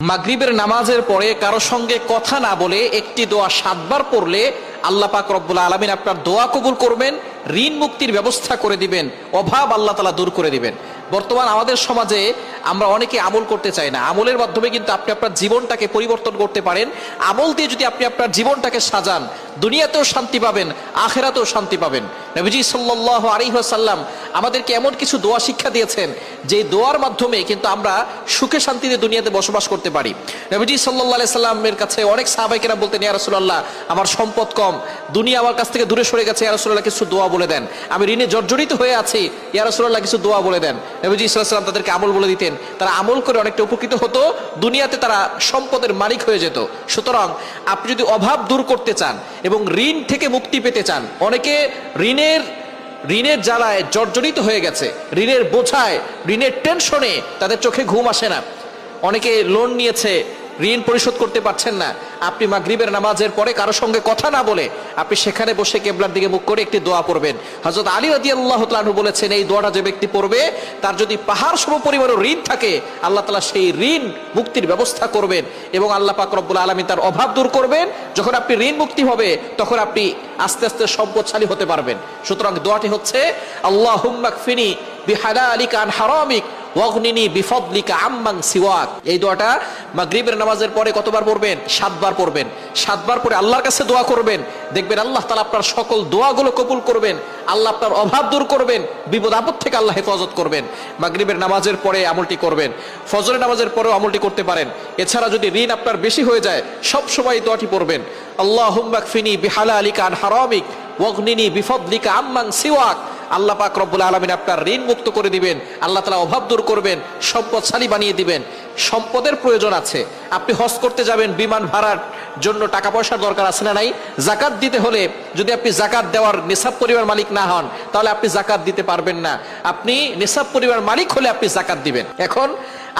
মাগরিবের নামাজের পরে কারো সঙ্গে কথা না বলে একটি দোয়া 7 বার পড়লে আল্লাহ পাক রব্বুল আলামিন আপনার দোয়া কবুল করবেন, ঋণ মুক্তির ব্যবস্থা করে দিবেন, অভাব আল্লাহ তাআলা দূর করে দিবেন। বর্তমান আমাদের সমাজে আমরা অনেকে আমল করতে চাই না। আমলের মাধ্যমে কিন্তু আপনি আপনার জীবনটাকে পরিবর্তন করতে পারেন। আমল দিয়ে যদি আপনি আপনার জীবনটাকে সাজান, দুনিয়াতেও শান্তি পাবেন, আখিরাতেও শান্তি পাবেন। নবীজি সাল্লাল্লাহু আলাইহি ওয়াসাল্লাম আমাদেরকে এমন কিছু দোয়া শিক্ষা দিয়েছেন যে দোয়ার মাধ্যমে কিন্তু আমরা সুখে শান্তিতে দুনিয়াতে বসবাস করতে পারি। নবীজি সাল্লাল্লাহু আলাইহি সাল্লামের কাছে অনেক সাহাবায়ে কেরাম বলতেন, ইয়া রাসূলুল্লাহ, আমার সম্পদ কম, দুনিয়া আমার কাছ থেকে দূরে সরে গেছে, ইয়া রাসূলুল্লাহ কিছু দোয়া বলে দেন। আমি ঋণে জর্জরিত হয়ে আছি, ইয়া রাসূলুল্লাহ কিছু দোয়া বলে দেন। নবীজি সাল্লাল্লাহু আলাইহি সাল্লাম তাদেরকে আমল বলে দিতেন। তারা আমল করে অনেকটা উপকৃত হতো, দুনিয়াতে তারা সম্পদের মালিক হয়ে যেত। সুতরাং আপনি যদি অভাব দূর করতে চান এবং ঋণ থেকে মুক্তি পেতে চান, অনেকে ঋণের জ্বালায় জর্জরিত হয়ে গেছে, ঋণের বোঝায়, ঋণের টেনশনে তাদের চোখে ঘুম আসে না। অনেকে লোন নিয়েছে, ঋণ পরিশোধ করতে পারছেন না। আপনি মাগরিবের নামাজের পরে কারো সঙ্গে কথা না বলে আপনি সেখানে বসে কিবলার দিকে মুখ করে একটি দোয়া পড়বেন। হযরত আলী রাদিয়াল্লাহু তাআলা আনহু বলেছেন, এই দোয়াটা যে ব্যক্তি পড়বে তার যদি পাহাড় সম পরিমাণ ঋণ থাকে, আল্লাহ তাআলা সেই ঋণ মুক্তির ব্যবস্থা করবেন এবং আল্লাহ পাক রব্বুল আলামিন তার অভাব দূর করবেন। যখন আপনি ঋণ মুক্তি হবে তখন আপনি আস্তে আস্তে সম্পদশালী হতে পারবেন। সুতরাং দোয়াটি হচ্ছে, আল্লাহুম্মা কফিনি বিহালালিকা আন হারামিক ওয়াগনিনি বিফদলিকা আম্মান সিওয়াক। এই দোয়াটা মাগরিবের নামাজের পরে কতবার পড়বেন? 7 বার পড়বেন। 7 বার পরে আল্লাহর কাছে দোয়া করবেন, দেখবেন আল্লাহ তাআলা আপনার সকল দোয়াগুলো কবুল করবেন, আল্লাহ আপনার অভাব দূর করবেন, বিপদ আপদ থেকে আল্লাহ হেফাজত করবেন। মাগরিবের নামাজের পরে আমলটি করবেন, ফজরের নামাজের পরেও আমলটি করতে পারেন। এছাড়া যদি ঋণ আপনার বেশি হয়ে যায়, সব সময় দোয়াটি পড়বেন, আল্লাহুম্মা কফিনি বিহালালিকা আন হারামিক ওয়াগনিনি বিফদলিকা আম্মান সিওয়াক। আল্লাহ পাক রব্বুল আলামিন আপনার ঋণ মুক্ত করে দিবেন, আল্লাহ তাআলা অভাব দূর করবেন, সম্পদশালী বানিয়ে দিবেন। সম্পদের প্রয়োজন আছে, আপনি হজ করতে যাবেন, বিমান ভাড়ার জন্য টাকা পয়সার দরকার আছে না নাই? যাকাত দিতে হলে যদি আপনি যাকাত দেওয়ার নিসাব পরিমাণ মালিক না হন, তাহলে আপনি যাকাত দিতে পারবেন না। আপনি নিসাব পরিমাণ মালিক হলে আপনি যাকাত দিবেন। এখন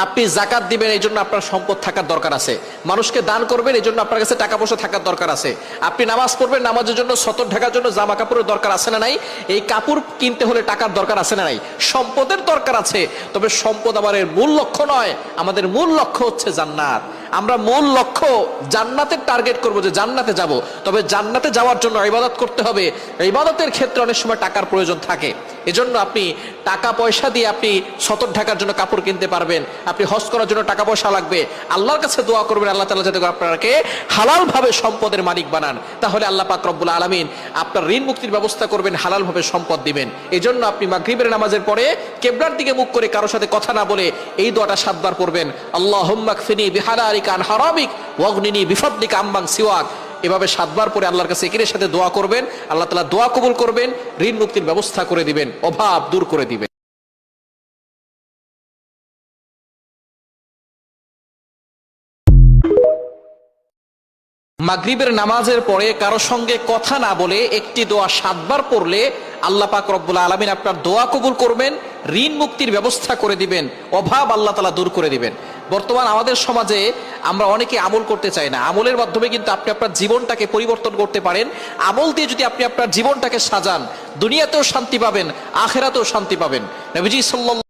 আপনি যাকাত দিবেন, এই জন্য আপনার সম্পদ থাকার দরকার আছে। মানুষকে দান করবেন, এই জন্য আপনার কাছে টাকা পয়সা থাকার দরকার আছে। আপনি নামাজ পড়বেন, নামাজের জন্য সতর ঢাকার জন্য জামা কাপড়ের দরকার আছে না নাই? এই কাপড় কিনতে হলে টাকার দরকার আছে না নাই? সম্পদের দরকার আছে। তবে সম্পদ আমাদের মূল লক্ষ্য নয়, আমাদের মূল লক্ষ্য হচ্ছে জান্নাত। আমরা মূল লক্ষ্য জান্নাতের টার্গেট করব, যে জান্নাতে যাব। তবে জান্নাতে যাওয়ার জন্য ইবাদত করতে হবে। ইবাদতের ক্ষেত্রে অনেক সময় টাকার প্রয়োজন থাকে। এজন্য আপনি টাকা পয়সা দিয়ে আপনি সতর ঢাকার জন্য কাপড় কিনতে পারবেন, আপনি হজ করার জন্য টাকা পয়সা লাগবে। আল্লাহর কাছে দোয়া করবেন, আল্লাহ তাআলা যাতে আপনাকে হালাল ভাবে সম্পদের মালিক বানান। তাহলে আল্লাহ পাক রব্বুল আলামিন আপনার ঋণ মুক্তির ব্যবস্থা করবেন, হালাল ভাবে সম্পদ দিবেন। এজন্য আপনি মাগরিবের নামাজের পরে কিবলার দিকে মুখ করে কারোর সাথে কথা না বলে এই দোয়াটা 7 বার পড়বেন, আল্লাহুম্মা কফিনি বিহালালিকা আন হারামিক ওয়াগনিনি বিফদলিকা আম্মান সিওয়াক। এভাবে 7 বার পরে আল্লাহর কাছে একিনের সাথে দোয়া করবেন, আল্লাহ তাআলা দোয়া কবুল করবেন, ঋণ মুক্তির ব্যবস্থা করে দিবেন, অভাব দূর করে দিবেন। মাগরিবের নামাজের পরে কারো সঙ্গে কথা না বলে একটি দোয়া 7 বার পড়লে আল্লাহ পাক রব্বুল আলামিন আপনার দোয়া কবুল করবেন, ঋণ মুক্তির ব্যবস্থা করে দিবেন, অভাব আল্লাহ তাআলা দূর করে দিবেন। বর্তমান আমাদের সমাজে আমরা অনেকে আমল করতে চাই না। আমলের মাধ্যমে কিন্তু আপনি আপনার জীবনটাকে পরিবর্তন করতে পারেন। আমল দিয়ে যদি আপনি আপনার জীবনটাকে সাজান, দুনিয়াতেও শান্তি পাবেন, আখিরাতেও শান্তি পাবেন। নবীজি সাল্লাল্লাহু